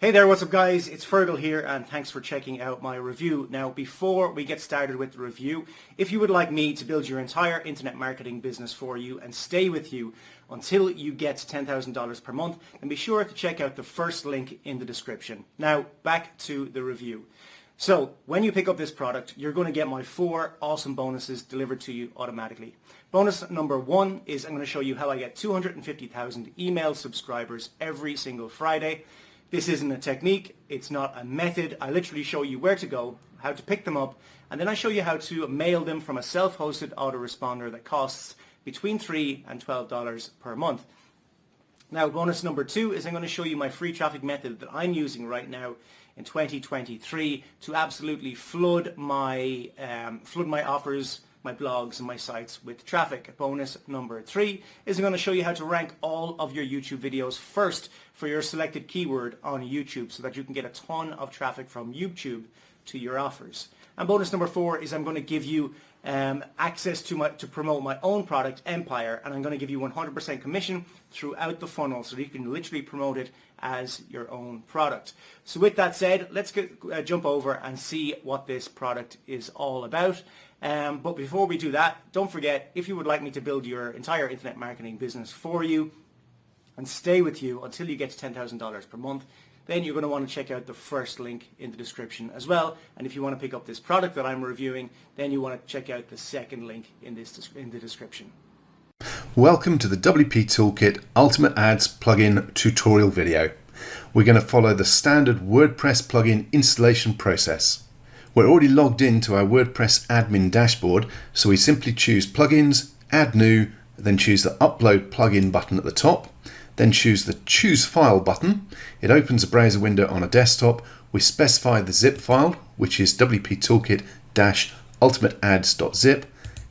Hey there, what's up guys? It's Fergal here and thanks for checking out my review. Now before we get started with the review, if you would like me to build your entire internet marketing business for you and stay with you until you get $10,000 per month, then be sure to check out the first link in the description. Now back to the review. So when you pick up this product, you're going to get my 4 awesome bonuses delivered to you automatically. Bonus number 1 is I'm going to show you how I get 250,000 email subscribers every single Friday. This isn't a technique, it's not a method. I literally show you where to go, how to pick them up, and then I show you how to mail them from a self-hosted autoresponder that costs between $3 and $12 per month. Now bonus number 2 is I'm going to show you my free traffic method that I'm using right now in 2023 to absolutely flood my offers, my blogs and my sites with traffic. Bonus number 3 is I'm going to show you how to rank all of your YouTube videos first for your selected keyword on YouTube so that you can get a ton of traffic from YouTube to your offers. And bonus number 4 is I'm going to give you access to promote my own product, Empire, and I'm going to give you 100% commission throughout the funnel so that you can literally promote it as your own product. So with that said, let's jump over and see what this product is all about. But before we do that, don't forget, if you would like me to build your entire internet marketing business for you and stay with you until you get to $10,000 per month, then you're going to want to check out the first link in the description as well. And if you want to pick up this product that I'm reviewing, then you want to check out the second link in the description. Welcome to the WP Toolkit Ultimate Ads plugin tutorial video. We're going to follow the standard WordPress plugin installation process. We're already logged into our WordPress admin dashboard, so we simply choose Plugins, Add New, then choose the Upload Plugin button at the top, then choose the Choose File button. It opens a browser window on a desktop. We specify the zip file, which is wp-toolkit-ultimateads.zip.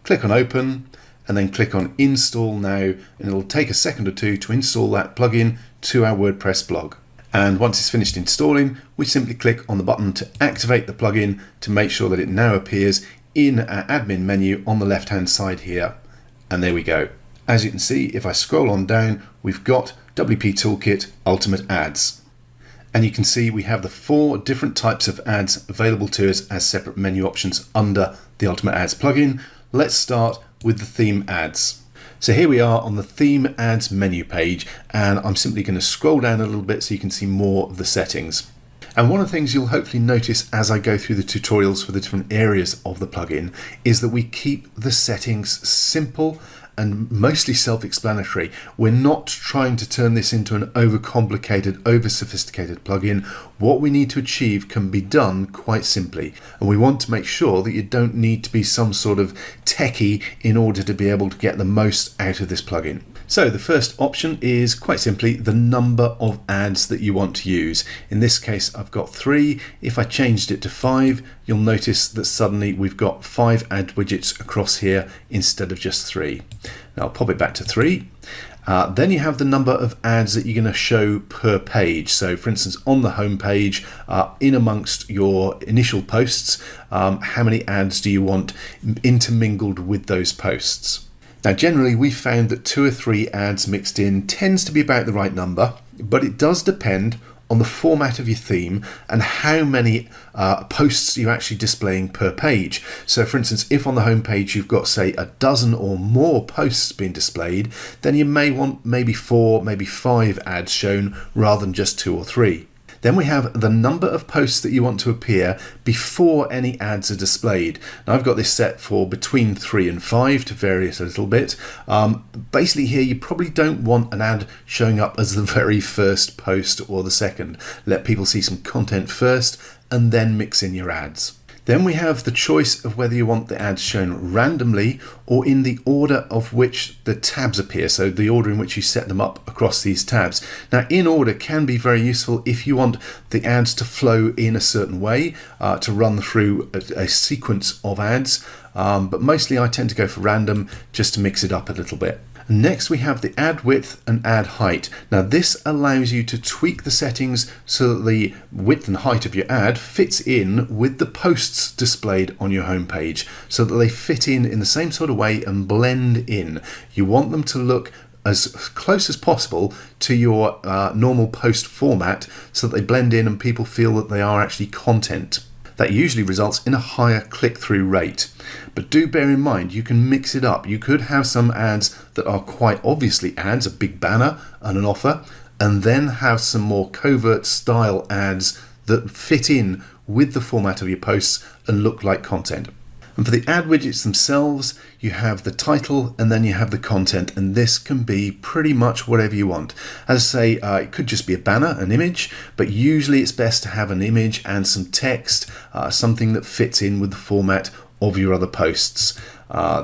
Click on Open, and then click on Install Now, and it'll take a second or two to install that plugin to our WordPress blog. And once it's finished installing, we simply click on the button to activate the plugin to make sure that it now appears in our admin menu on the left hand side here. And there we go. As you can see, if I scroll on down, we've got WP Toolkit Ultimate Ads. And you can see we have the 4 different types of ads available to us as separate menu options under the Ultimate Ads plugin. Let's start with the theme ads. So here we are on the theme ads menu page, and I'm simply going to scroll down a little bit so you can see more of the settings. And one of the things you'll hopefully notice as I go through the tutorials for the different areas of the plugin is that we keep the settings simple and mostly self-explanatory. We're not trying to turn this into an overcomplicated, over-sophisticated plugin. What we need to achieve can be done quite simply, and we want to make sure that you don't need to be some sort of techie in order to be able to get the most out of this plugin. So the first option is quite simply the number of ads that you want to use. In this case, I've got 3. If I changed it to 5, you'll notice that suddenly we've got 5 ad widgets across here instead of just 3. Now I'll pop it back to 3. Then you have the number of ads that you're going to show per page. So for instance, on the home page, in amongst your initial posts, how many ads do you want intermingled with those posts? Now generally we found that 2 or 3 ads mixed in tends to be about the right number, but it does depend on the format of your theme and how many posts you're actually displaying per page. So for instance, if on the home page you've got say a dozen or more posts being displayed, then you may want maybe 4, maybe 5 ads shown rather than just 2 or 3. Then we have the number of posts that you want to appear before any ads are displayed. Now I've got this set for between 3 and 5 to vary it a little bit. Basically here you probably don't want an ad showing up as the very first post or the second. Let people see some content first and then mix in your ads. Then we have the choice of whether you want the ads shown randomly or in the order of which the tabs appear, so the order in which you set them up across these tabs. Now in order can be very useful if you want the ads to flow in a certain way, to run through a sequence of ads, but mostly I tend to go for random just to mix it up a little bit. Next we have the ad width and ad height. Now this allows you to tweak the settings so that the width and height of your ad fits in with the posts displayed on your home page, so that they fit in the same sort of way and blend in. You want them to look as close as possible to your normal post format so that they blend in and people feel that they are actually content. That usually results in a higher click-through rate. But do bear in mind, you can mix it up. You could have some ads that are quite obviously ads, a big banner and an offer, and then have some more covert style ads that fit in with the format of your posts and look like content. And for the ad widgets themselves, you have the title and then you have the content, and this can be pretty much whatever you want. As I say, it could just be a banner, an image, but usually it's best to have an image and some text, something that fits in with the format of your other posts.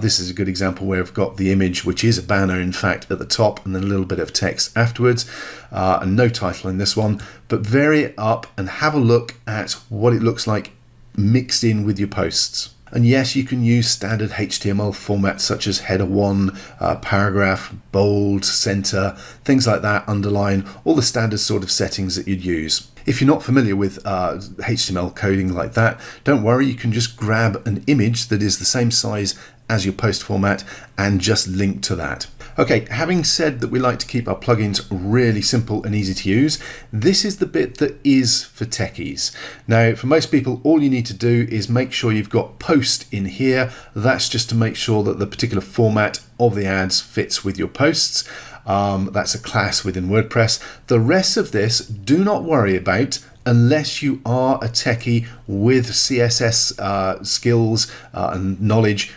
This is a good example where I've got the image, which is a banner in fact at the top, and then a little bit of text afterwards, and no title in this one, but vary it up and have a look at what it looks like mixed in with your posts. And yes, you can use standard HTML formats such as header 1, paragraph, bold, center, things like that, underline, all the standard sort of settings that you'd use. If you're not familiar with HTML coding like that, don't worry, you can just grab an image that is the same size as your post format and just link to that. Okay, having said that we like to keep our plugins really simple and easy to use, this is the bit that is for techies. Now, for most people, all you need to do is make sure you've got post in here. That's just to make sure that the particular format of the ads fits with your posts. That's a class within WordPress. The rest of this, do not worry about unless you are a techie with CSS skills and knowledge.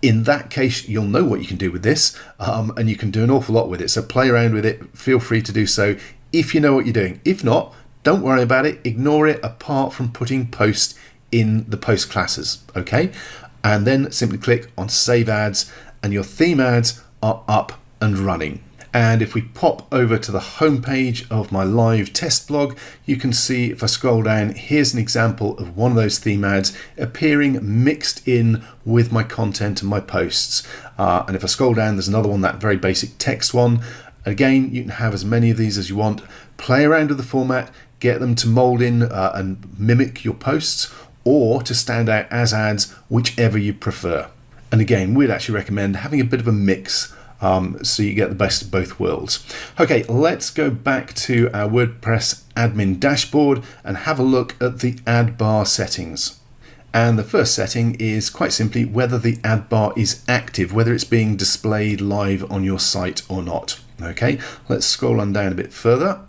In that case, you'll know what you can do with this, and you can do an awful lot with it. So play around with it. Feel free to do so if you know what you're doing. If not, don't worry about it. Ignore it apart from putting post in the post classes. Okay, and then simply click on Save Ads, and your theme ads are up and running. And if we pop over to the home page of my live test blog, you can see, if I scroll down, here's an example of one of those theme ads appearing mixed in with my content and my posts. And if I scroll down, there's another one, that very basic text one. Again, you can have as many of these as you want. Play around with the format, get them to mold in and mimic your posts, or to stand out as ads, whichever you prefer. And again, we'd actually recommend having a bit of a mix, so you get the best of both worlds. Okay, let's go back to our WordPress admin dashboard and have a look at the ad bar settings. And the first setting is quite simply whether the ad bar is active, whether it's being displayed live on your site or not. Okay, let's scroll on down a bit further,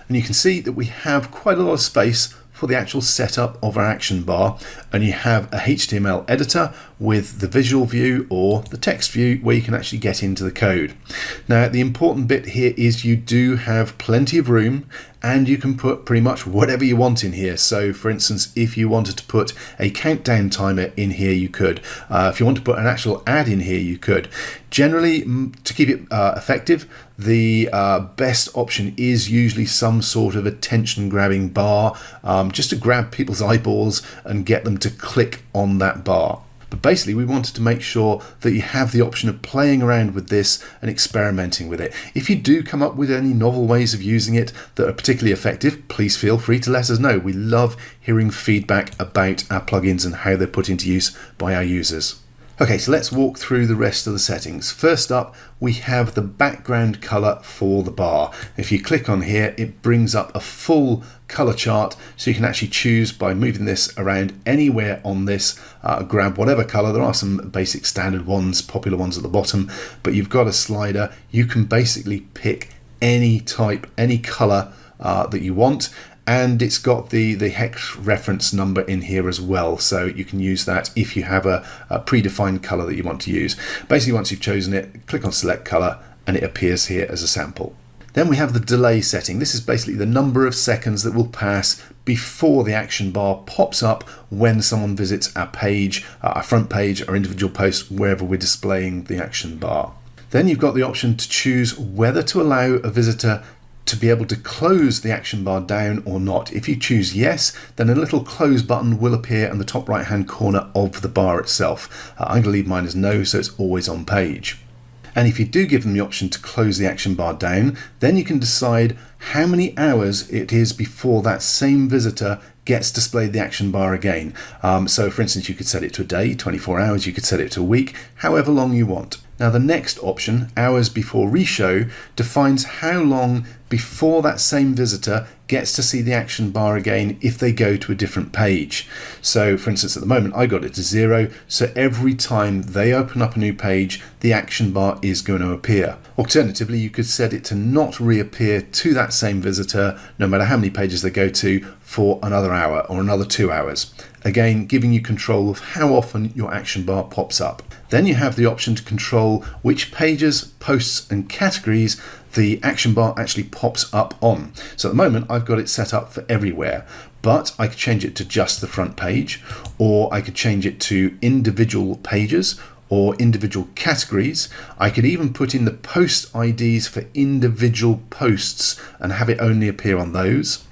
and you can see that we have quite a lot of space for the actual setup of our action bar, and you have a HTML editor with the visual view or the text view where you can actually get into the code. Now, the important bit here is you do have plenty of room, and you can put pretty much whatever you want in here. So for instance, if you wanted to put a countdown timer in here, you could. If you want to put an actual ad in here, you could. Generally, to keep it effective, the best option is usually some sort of attention grabbing bar, just to grab people's eyeballs and get them to click on that bar. But basically, we wanted to make sure that you have the option of playing around with this and experimenting with it. If you do come up with any novel ways of using it that are particularly effective, please feel free to let us know. We love hearing feedback about our plugins and how they're put into use by our users. Okay, so let's walk through the rest of the settings. First up, we have the background color for the bar. If you click on here, it brings up a full color chart, so you can actually choose by moving this around anywhere on this, grab whatever color. There are some basic standard ones, popular ones at the bottom, but you've got a slider. You can basically pick any type, any color that you want. And it's got the hex reference number in here as well, so you can use that if you have a predefined color that you want to use. Basically, once you've chosen it, click on select color and it appears here as a sample. Then we have the delay setting. This is basically the number of seconds that will pass before the action bar pops up when someone visits our page, our front page, our individual post, wherever we're displaying the action bar. Then you've got the option to choose whether to allow a visitor to be able to close the action bar down or not. If you choose yes, then a little close button will appear in the top right hand corner of the bar itself. I'm going to leave mine as no, so it's always on page. And if you do give them the option to close the action bar down, then you can decide how many hours it is before that same visitor gets displayed the action bar again. So for instance, you could set it to a day, 24 hours, you could set it to a week, however long you want. Now the next option, hours before reshow, defines how long before that same visitor gets to see the action bar again if they go to a different page. So for instance, at the moment I got it to 0, so every time they open up a new page, the action bar is going to appear. Alternatively, you could set it to not reappear to that same visitor no matter how many pages they go to for another hour or another 2 hours. Again, giving you control of how often your action bar pops up. Then you have the option to control which pages, posts and categories the action bar actually pops up on. So at the moment I've got it set up for everywhere, but I could change it to just the front page, or I could change it to individual pages or individual categories. I could even put in the post IDs for individual posts and have it only appear on those.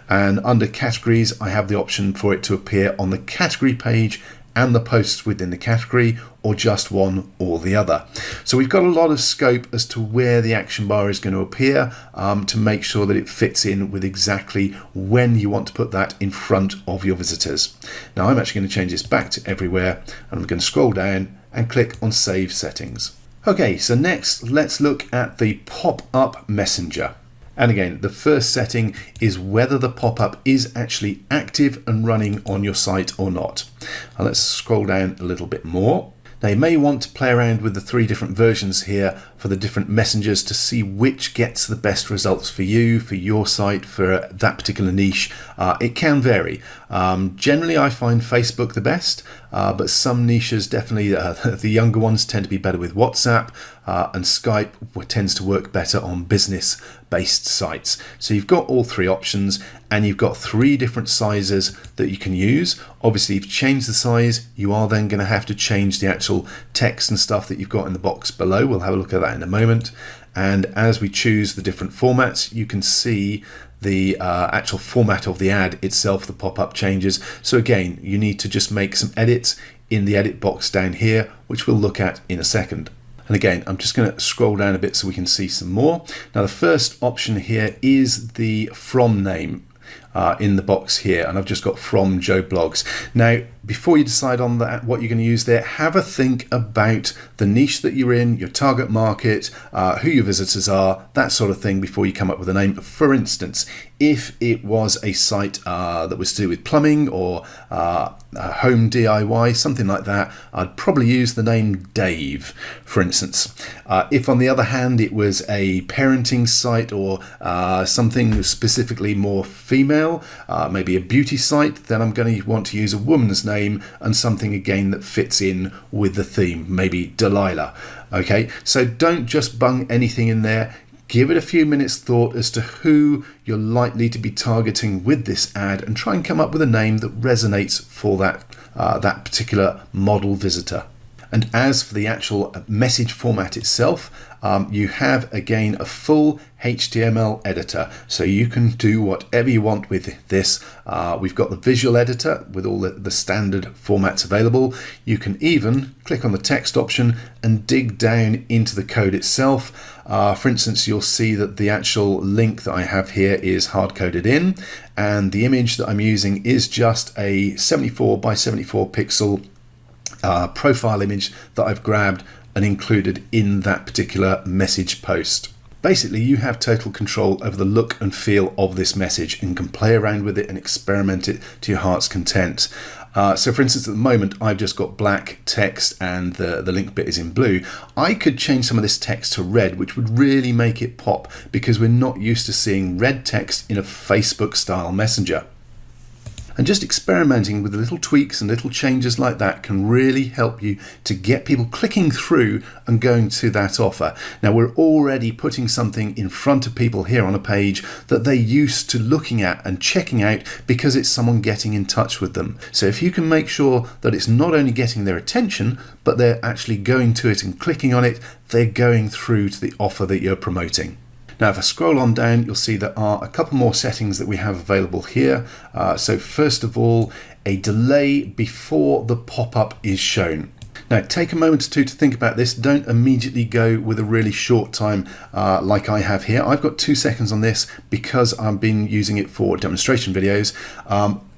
And under categories, I have the option for it to appear on the category page and the posts within the category, or just one or the other. So we've got a lot of scope as to where the action bar is going to appear to make sure that it fits in with exactly when you want to put that in front of your visitors. Now I'm actually going to change this back to everywhere, and I'm going to scroll down and click on Save Settings. Okay, so next let's look at the pop-up messenger. And again, the first setting is whether the pop-up is actually active and running on your site or not. Now let's scroll down a little bit more. Now you may want to play around with the 3 different versions here for the different messengers to see which gets the best results for you, for your site, for that particular niche. It can vary. Generally I find Facebook the best, but some niches, definitely the younger ones, tend to be better with WhatsApp, and Skype tends to work better on business based sites. So you've got all 3 options, and you've got 3 different sizes that you can use. Obviously, if you change the size, you are then going to have to change the actual text and stuff that you've got in the box below. We'll have a look at that in a moment. And as we choose the different formats, you can see the actual format of the ad itself, the pop-up changes. So again, you need to just make some edits in the edit box down here, which we'll look at in a second. And again, I'm just going to scroll down a bit so we can see some more. Now the first option here is the from name in the box here, and I've just got from Joe Blogs. Now before you decide on that, what you're going to use there, have a think about the niche that you're in, your target market, who your visitors are, that sort of thing before you come up with a name. For instance, if it was a site that was to do with plumbing or home DIY, something like that, I'd probably use the name Dave, for instance. If on the other hand it was a parenting site or something specifically more female, maybe a beauty site, then I'm going to want to use a woman's name and something again that fits in with the theme, maybe Delilah. Okay, so don't just bung anything in there. Give it a few minutes thought as to who you're likely to be targeting with this ad, and try and come up with a name that resonates for that particular model visitor. And as for the actual message format itself, you have again a full HTML editor, so you can do whatever you want with this. We've got the visual editor with all the standard formats available. You can even click on the text option and dig down into the code itself. For instance, you'll see that the actual link that I have here is hard-coded in, and the image that I'm using is just a 74 by 74 pixel profile image that I've grabbed and included in that particular message post. Basically, you have total control over the look and feel of this message and can play around with it and experiment it to your heart's content. So for instance, at the moment, I've just got black text and the link bit is in blue. I could change some of this text to red, which would really make it pop, because we're not used to seeing red text in a Facebook style messenger. And just experimenting with little tweaks and little changes like that can really help you to get people clicking through and going to that offer. Now, we're already putting something in front of people here on a page that they're used to looking at and checking out because it's someone getting in touch with them. So if you can make sure that it's not only getting their attention, but they're actually going to it and clicking on it, they're going through to the offer that you're promoting. Now, if I scroll on down, you'll see there are a couple more settings that we have available here. So first of all, a delay before the pop-up is shown. Now, take a moment or two to think about this. Don't immediately go with a really short time like I have here. I've got 2 seconds on this because I've been using it for demonstration videos.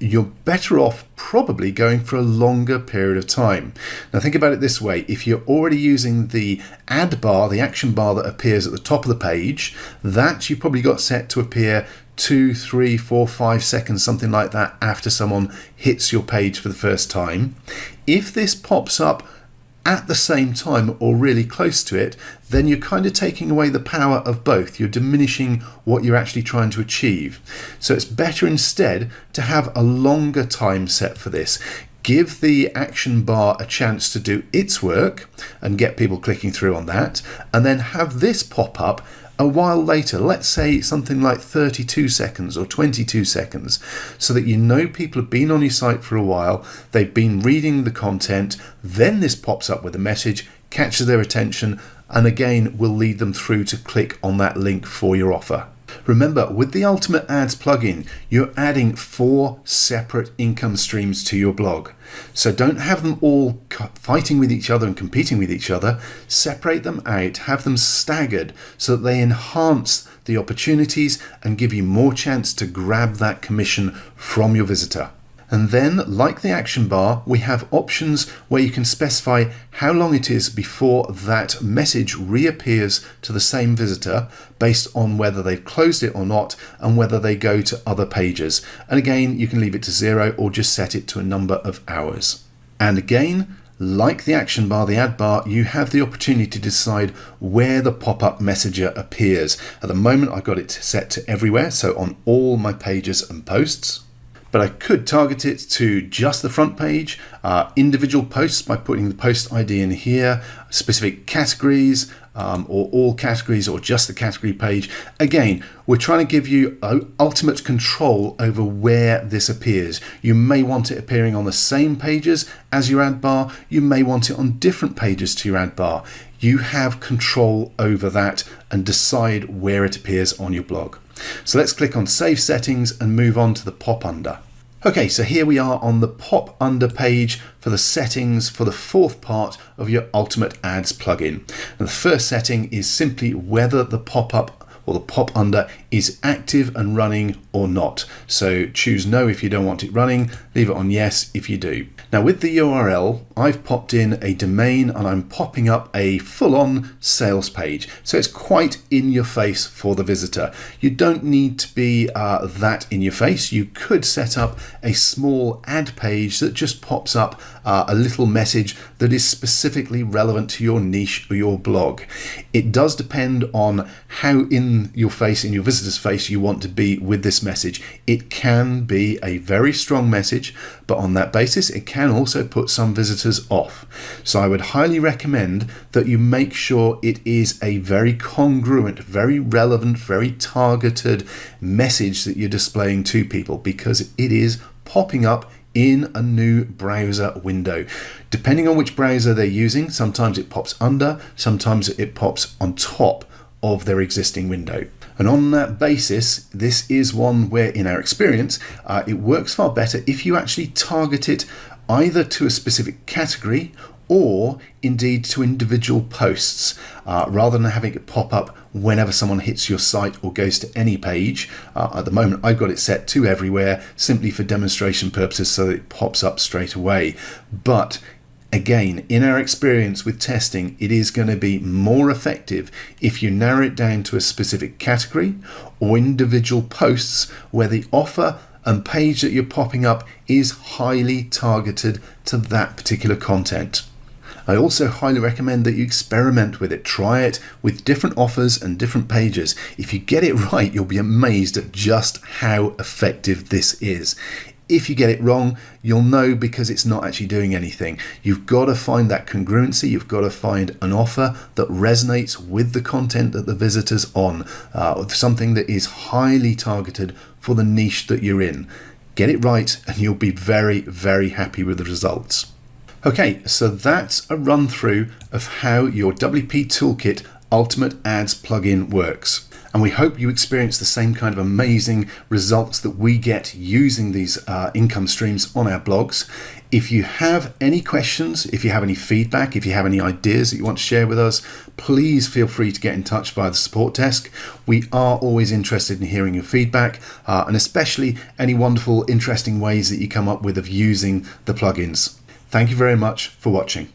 You're better off probably going for a longer period of time. Now, think about it this way. If you're already using the ad bar, the action bar that appears at the top of the page, that you've probably got set to appear 2, 3, 4, 5 seconds, something like that, after someone hits your page for the first time. If this pops up at the same time or really close to it, then you're kind of taking away the power of both. You're diminishing what you're actually trying to achieve. So it's better instead to have a longer time set for this. Give the action bar a chance to do its work and get people clicking through on that, and then have this pop up a while later, let's say something like 32 seconds or 22 seconds, so that you know people have been on your site for a while, they've been reading the content, then this pops up with a message, catches their attention, and again will lead them through to click on that link for your offer. Remember, with the Ultimate Ads plugin, you're adding 4 separate income streams to your blog. So don't have them all fighting with each other and competing with each other. Separate them out, have them staggered so that they enhance the opportunities and give you more chance to grab that commission from your visitor. And then, like the action bar, we have options where you can specify how long it is before that message reappears to the same visitor based on whether they've closed it or not and whether they go to other pages. And again, you can leave it to 0 or just set it to a number of hours. And again, like the action bar, the ad bar, you have the opportunity to decide where the pop-up messenger appears. At the moment, I've got it set to everywhere, so on all my pages and posts. But I could target it to just the front page, individual posts by putting the post ID in here, specific categories, or all categories, or just the category page. Again, we're trying to give you ultimate control over where this appears. You may want it appearing on the same pages as your ad bar. You may want it on different pages to your ad bar. You have control over that and decide where it appears on your blog. So let's click on Save Settings and move on to the Pop Under. Okay, so here we are on the Pop Under page for the settings for the 4th part of your Ultimate Ads plugin. And the first setting is simply whether the pop-up or the pop under is active and running or not. So choose no if you don't want it running, leave it on yes if you do. Now with the URL, I've popped in a domain and I'm popping up a full-on sales page. So it's quite in your face for the visitor. You don't need to be that in your face. You could set up a small ad page that just pops up a little message that is specifically relevant to your niche or your blog. It does depend on how in your face, in your visitor's face, you want to be with this message. It can be a very strong message, but on that basis, it can also put some visitors off. So I would highly recommend that you make sure it is a very congruent, very relevant, very targeted message that you're displaying to people, because it is popping up in a new browser window. Depending on which browser they're using, sometimes it pops under, sometimes it pops on top of their existing window. And on that basis, this is one where, in our experience, it works far better if you actually target it either to a specific category or indeed to individual posts, rather than having it pop up whenever someone hits your site or goes to any page. At the moment, I've got it set to everywhere simply for demonstration purposes so that it pops up straight away. But again, in our experience with testing, it is going to be more effective if you narrow it down to a specific category or individual posts where the offer and page that you're popping up is highly targeted to that particular content. I also highly recommend that you experiment with it. Try it with different offers and different pages. If you get it right, you'll be amazed at just how effective this is. If you get it wrong, you'll know because it's not actually doing anything. You've got to find that congruency. You've got to find an offer that resonates with the content that the visitor's on, something that is highly targeted for the niche that you're in. Get it right and you'll be very, very happy with the results. Okay, so that's a run through of how your WP Toolkit Ultimate Ads plugin works. And we hope you experience the same kind of amazing results that we get using these income streams on our blogs. If you have any questions, if you have any feedback, if you have any ideas that you want to share with us, please feel free to get in touch via the support desk. We are always interested in hearing your feedback, and especially any wonderful, interesting ways that you come up with of using the plugins. Thank you very much for watching.